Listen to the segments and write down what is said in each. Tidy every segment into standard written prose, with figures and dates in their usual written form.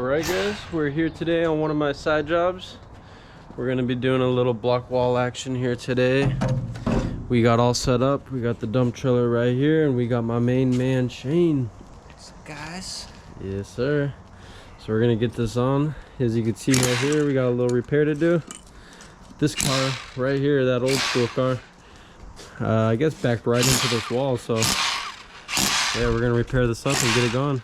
Alright guys, we're here today on one of my side jobs. We're going to be doing a little block wall action here today. We got all set up. We got the dump trailer right here, and we got my main man Shane. What's up, guys? Yes sir. So we're going to get this on. As you can see right here, we got a little repair to do. This car right here, that old school car, I guess backed right into this wall, so yeah, we're going to repair this up and get it going.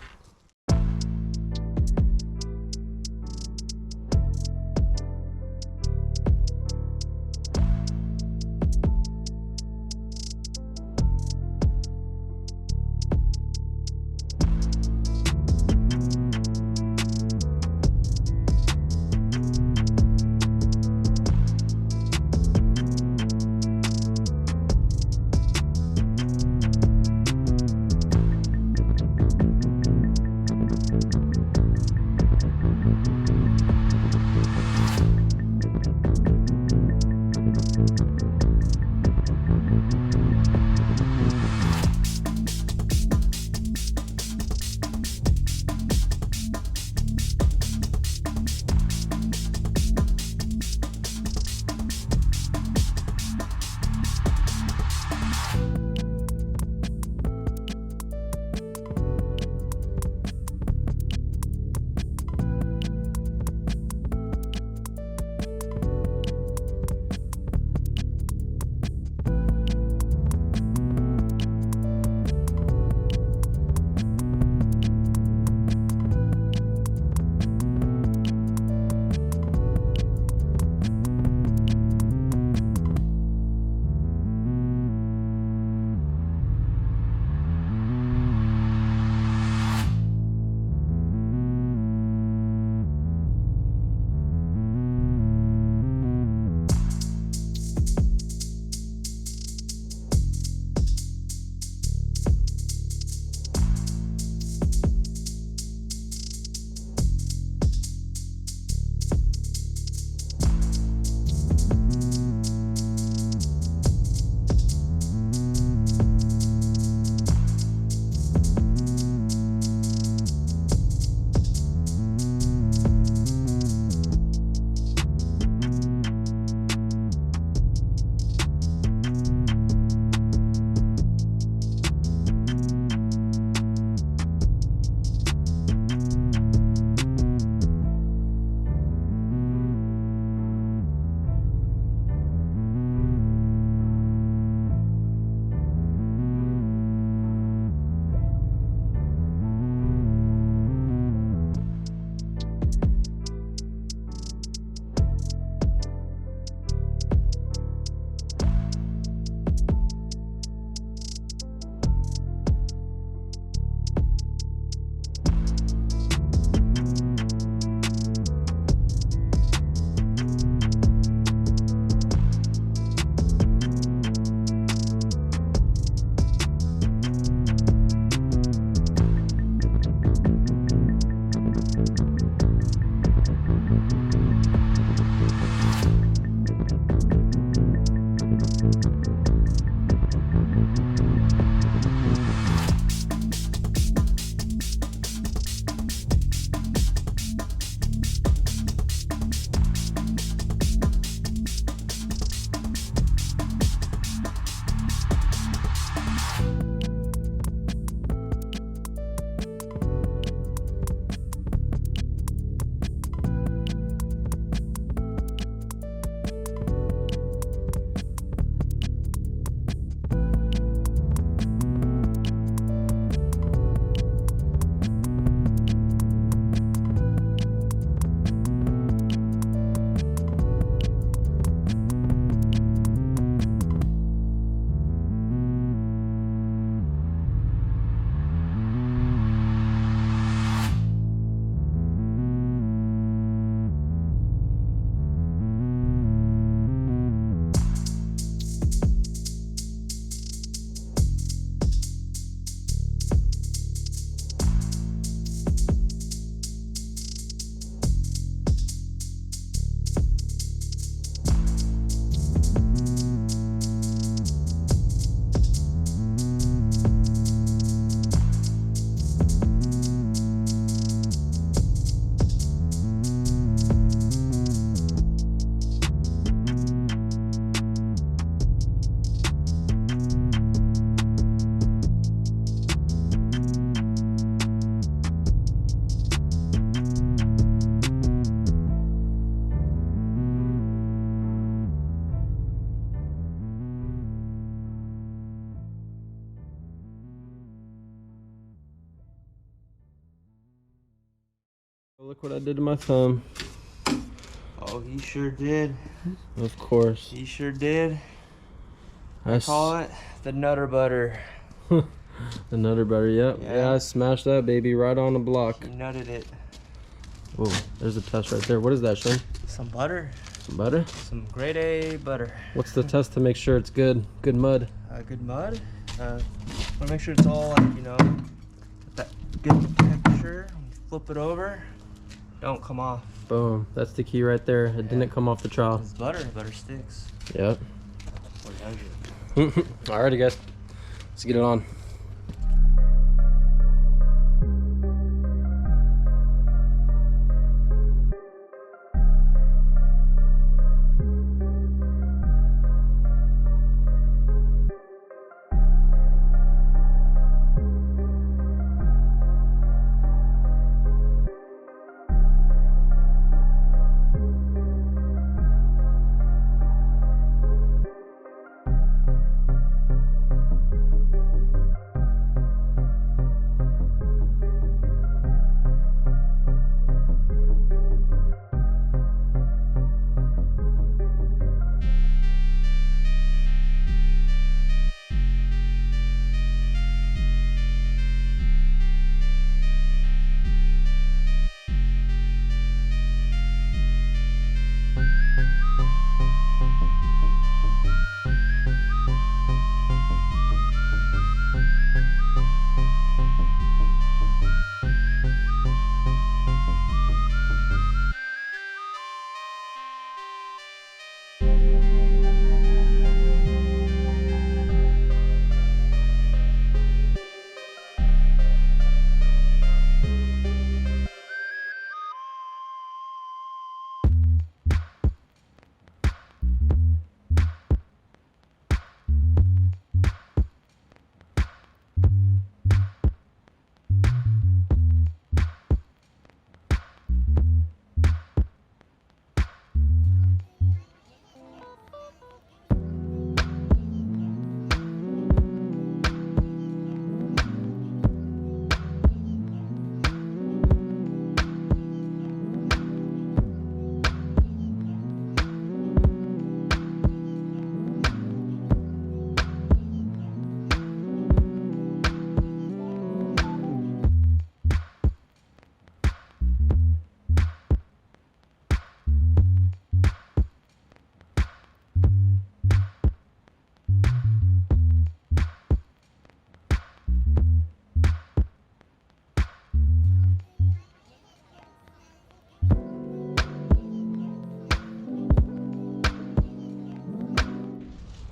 what I did to my thumb. Oh, he sure did. Of course. He sure did. I call it the Nutter Butter. The Nutter Butter, yep. Yeah, I smashed that baby right on the block. He nutted it. Oh, there's a test right there. What is that, Shane? Some butter. Some butter? Some grade A butter. What's the test to make sure it's good? Good mud? Good mud. Want to make sure it's all, like, you know, that good texture. Flip it over. Don't come off. Boom. That's the key right there. It didn't come off the trowel. It's butter. Butter sticks. Yep. Or does it? Alrighty, guys. Let's get it on.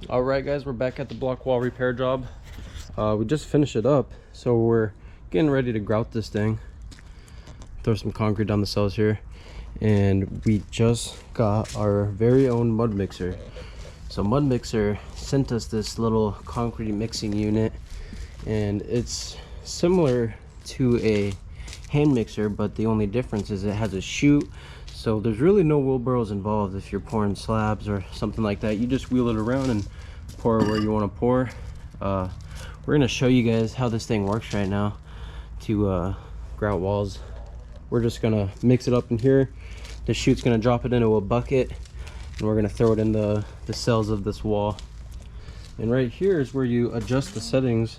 All right, guys, we're back at the block wall repair job. We just finished it up, so we're getting ready to grout this thing, throw some concrete down the cells here, and we just got our very own mud mixer. So Mud Mixer sent us this little concrete mixing unit, and it's similar to a hand mixer, but the only difference is it has a chute. So there's really no wheelbarrows involved if you're pouring slabs or something like that. You just wheel it around and pour where you want to pour. We're going to show you guys how this thing works right now to grout walls. We're just going to mix it up in here. The chute's going to drop it into a bucket, and we're going to throw it in the cells of this wall. And right here is where you adjust the settings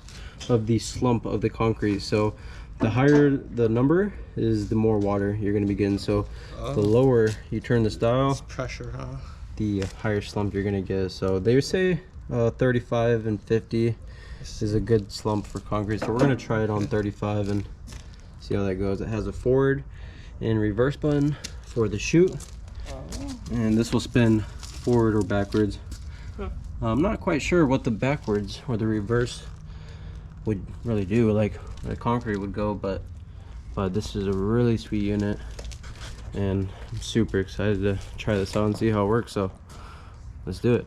of the slump of the concrete. So the higher the number is, the more water you're going to be getting. So the lower you turn this dial, Pressure, huh? the higher slump you're going to get. So they say 35 and 50 is a good slump for concrete. So we're going to try it on 35 and see how that goes. It has a forward and reverse button for the chute, and this will spin forward or backwards. I'm not quite sure what the backwards or the reverse would really do, like the concrete would go, but this is a really sweet unit, and I'm super excited to try this out and see how it works. So let's do it.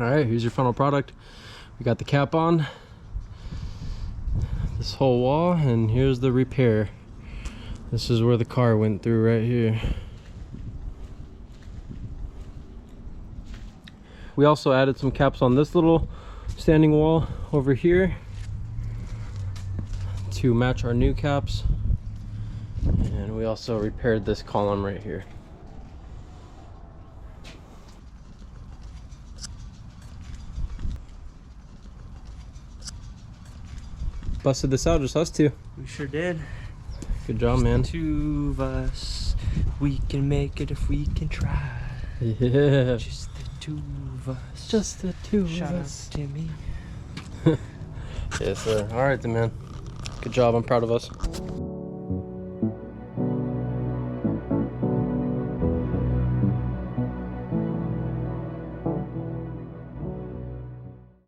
All right, here's your final product. We got the cap on this whole wall, and here's the repair. This is where the car went through right here. We also added some caps on this little standing wall over here to match our new caps. And we also repaired this column right here. Busted this out, just us two. We sure did. Good job, man. Two of us. We can make it if we can try. Yeah. Just the two of us. Just the two Shout of out us. to Timmy. Yes, sir. All right, then, man. Good job. I'm proud of us.